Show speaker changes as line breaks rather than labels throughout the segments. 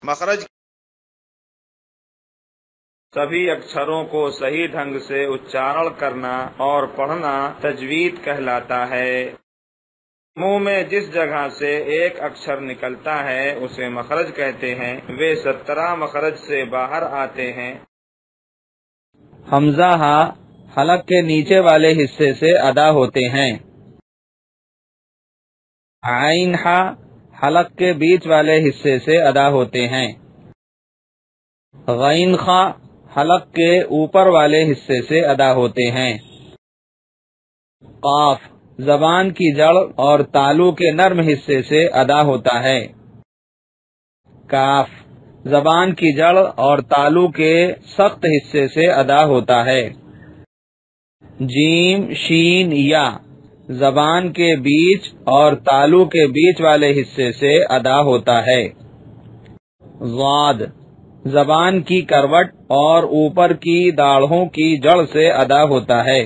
مخرج سبھی اکثروں کو صحیح ڈھنگ سے اچارن کرنا اور پڑھنا تجوید کہلاتا ہے۔ منہ میں جس جگہ سے ایک اکثر نکلتا ہے اسے مخرج کہتے ہیں۔ وہ 17 مخرج سے باہر آتے ہیں۔
حمزہ ہا حلق کے نیچے والے حصے سے ادا ہوتے ہیں۔ عین ہا حلق کے بیچ والے حصے سے ادا ہوتے ہیں۔ غین خا حلق کے اوپر والے حصے سے ادا ہوتے ہیں۔ قاف زبان کی جڑ اور تالو کے نرم حصے سے ادا ہوتا ہے۔ کاف زبان کی جڑ اور تالو کے سخت حصے سے ادا ہوتا ہے۔ جیم شین یا زبان کے بیچ اور تالو کے بیچ والے حصے سے ادا ہوتا ہے۔ ضاد زبان کی کروٹ اور اوپر کی داڑھوں کی جڑ سے ادا ہوتا ہے۔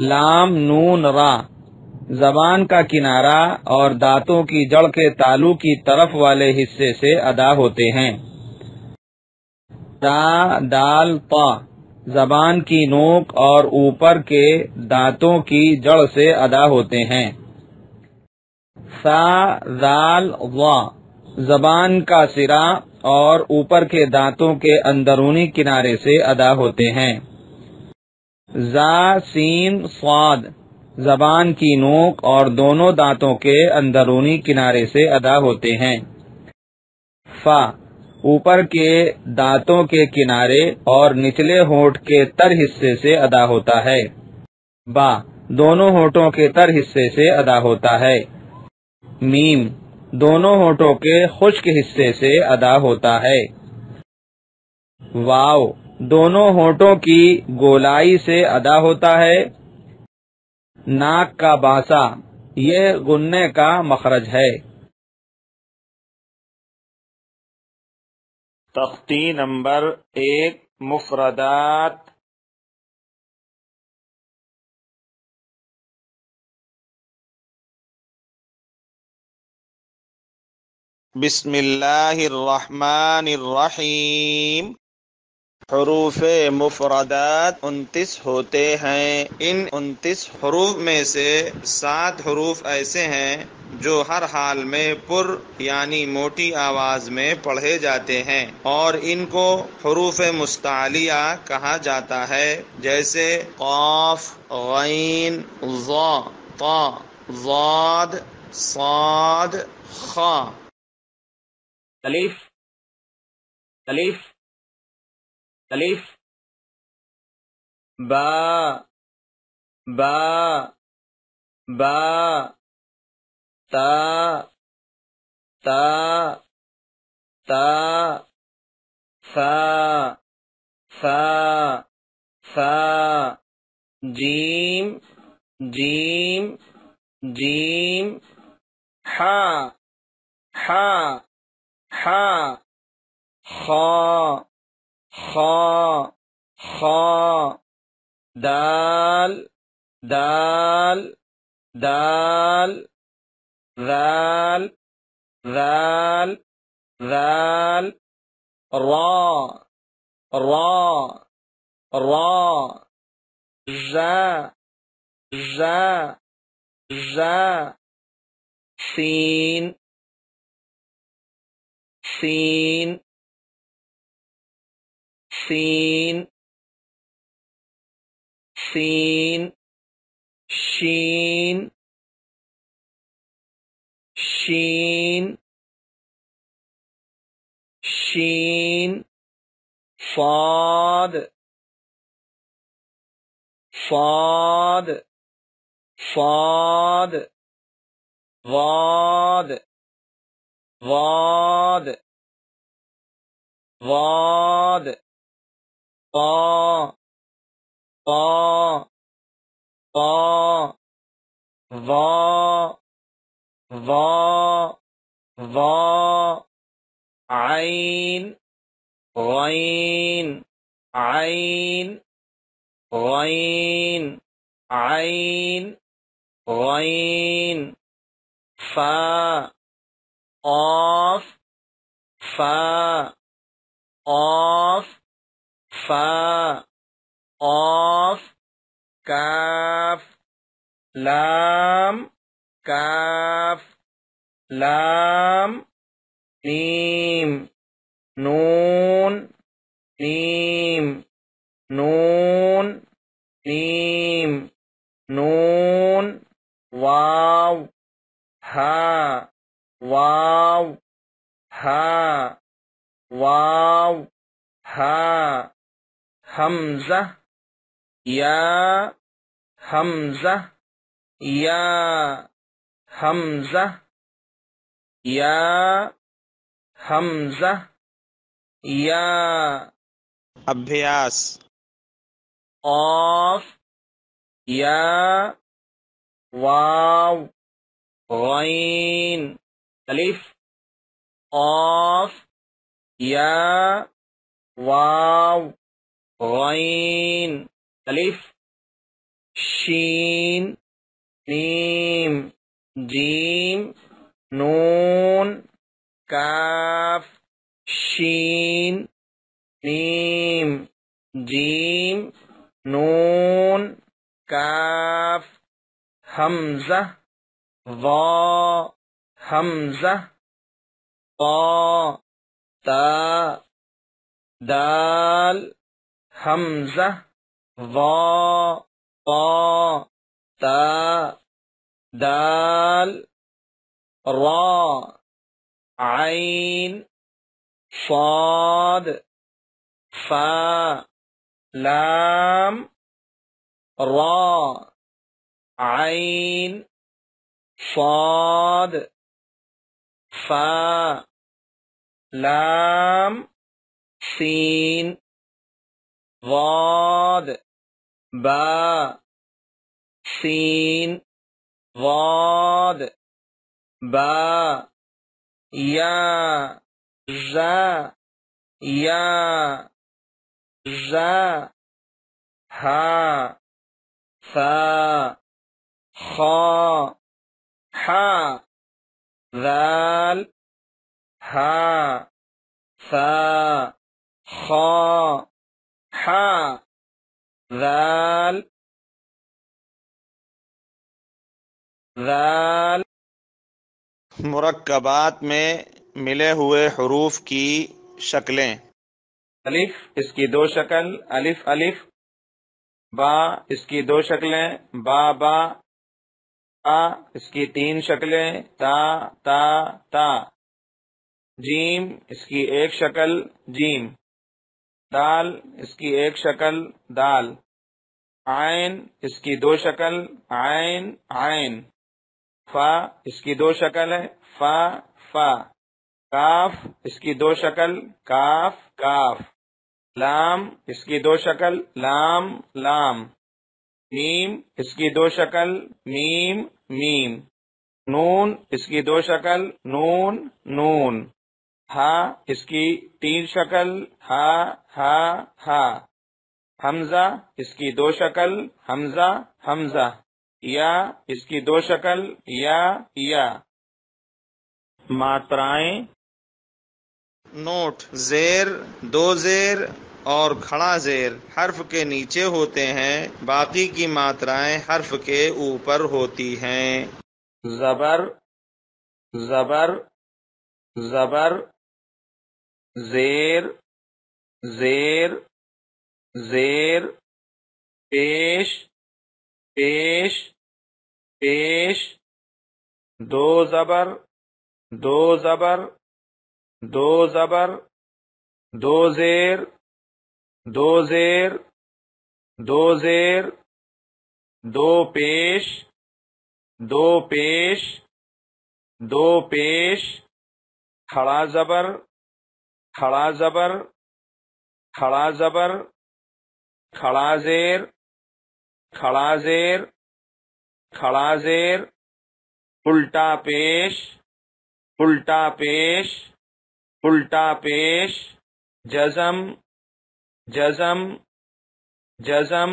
لام نون را زبان کا کنارہ اور دانتوں کی جڑ کے تالو کی طرف والے حصے سے ادا ہوتے ہیں۔ تا دال طا زبان کی نوک اور اوپر کے دانتوں کی جڑ سے ادا ہوتے ہیں۔ ثا ذال ظا زبان کا سرا اور اوپر کے دانتوں کے اندرونی کنارے سے ادا ہوتے ہیں۔ زا سین صاد زبان کی نوک اور دونوں دانتوں کے اندرونی کنارے سے ادا ہوتے ہیں۔ فا اوپر کے دانتوں کے کنارے اور نچلے ہونٹ کے تر حصے سے ادا ہوتا ہے۔ با دونوں ہونٹوں کے تر حصے سے ادا ہوتا ہے۔ میم دونوں ہونٹوں کے خشک حصے سے ادا ہوتا ہے۔ واو دونوں ہونٹوں کی گولائی سے ادا ہوتا ہے۔ ناک کا باسا یہ غنّے کا مخرج ہے۔
تختی نمبر 1 مفردات۔ بسم اللہ الرحمن الرحیم۔ حروف مفردات 29 ہوتے ہیں۔ ان 29 حروف میں سے 7 حروف ایسے ہیں جو ہر حال میں پر یعنی موٹی آواز میں پڑھے جاتے ہیں اور ان کو حروف مستعلیہ کہا جاتا ہے، جیسے قاف، غین، ظا، طا، ضاد، صاد، خا۔
الف الف الف با با با تا تا تا ثا ثا ثا جیم جیم جیم حا حا حا خا خا خا دال دال دال ذال ذال ذال را را را زا زا زا سین سین سین سین شین شین شین صاد صاد صاد ضاد ضاد ضاد طا طا طا ظا ظا ظا عين غين عين غين عين غين فا قاف فا قاف فا قاف کاف لام کاف لام میم نون میم نون میم نون واو ہا واو ہا واو ہا حمزہ یا حمزہ یا حمزہ یا حمزہ یا
ابھیاس
قاف یا واو غین الف قاف یا واو غین الف شین میم جیم نون کاف شین میم جیم نون کاف حمزہ ظا حمزہ طا تا دال حمزہ ظا طا تا دال را عین صاد فا لام را عین صاد فا لام سین ضاد با سین ضاد با یا زا یا زا ہا فا خا حا ذال ہا فا خا حا ذال ذال
مرکبات میں ملے ہوئے حروف کی شکلیں
الف اس کی دو شکل الف الف با اس کی دو شکلیں با با تا اس کی تین شکلیں تا تا تا جیم اس کی ایک شکل جیم دال اس کی ایک شکل دال عین اس کی دو شکل عین عین فا اس کی دو شکل ہے فا فا کاف اس کی دو شکل کاف کاف لام اس کی دو شکل لام لام میم اس کی دو شکل میم میم نون اس کی دو شکل نون نون ہا اس کی تین شکل ہا ہا ہا حمزہ اس کی دو شکل حمزہ حمزہ یا اس کی دو شکل یا ماترائیں
نوٹ زیر دو زیر اور کھڑا زیر حرف کے نیچے ہوتے ہیں، باقی کی ماترائیں حرف کے اوپر ہوتی ہیں۔
زبر زبر زبر زیر زیر زیر پیش پیش پیش دو زبر دو زبر دو زبر دو زیر دو زیر دو زیر دو پیش دو پیش دو پیش کھڑا زبر کھڑا زبر کھڑا زبر کھڑا زیر کھڑا زیر، کھڑا زیر، الٹا پیش، الٹا پیش، الٹا پیش، جزم، جزم، جزم،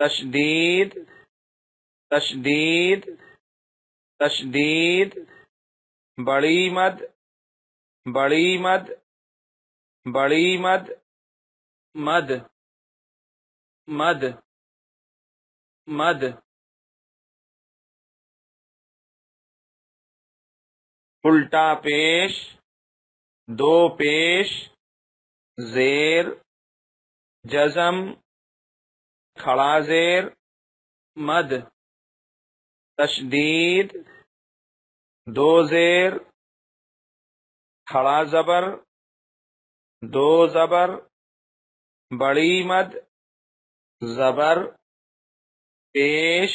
تشدید، تشدید، تشدید، بڑی مد، بڑی مد، بڑی مد، مد، مد، مد، الٹا پیش، دو پیش، زیر، جزم، کھڑا زیر، مد، تشدید، دو زیر، کھڑا زبر، دو زبر، بڑی مد، زبر، پیش،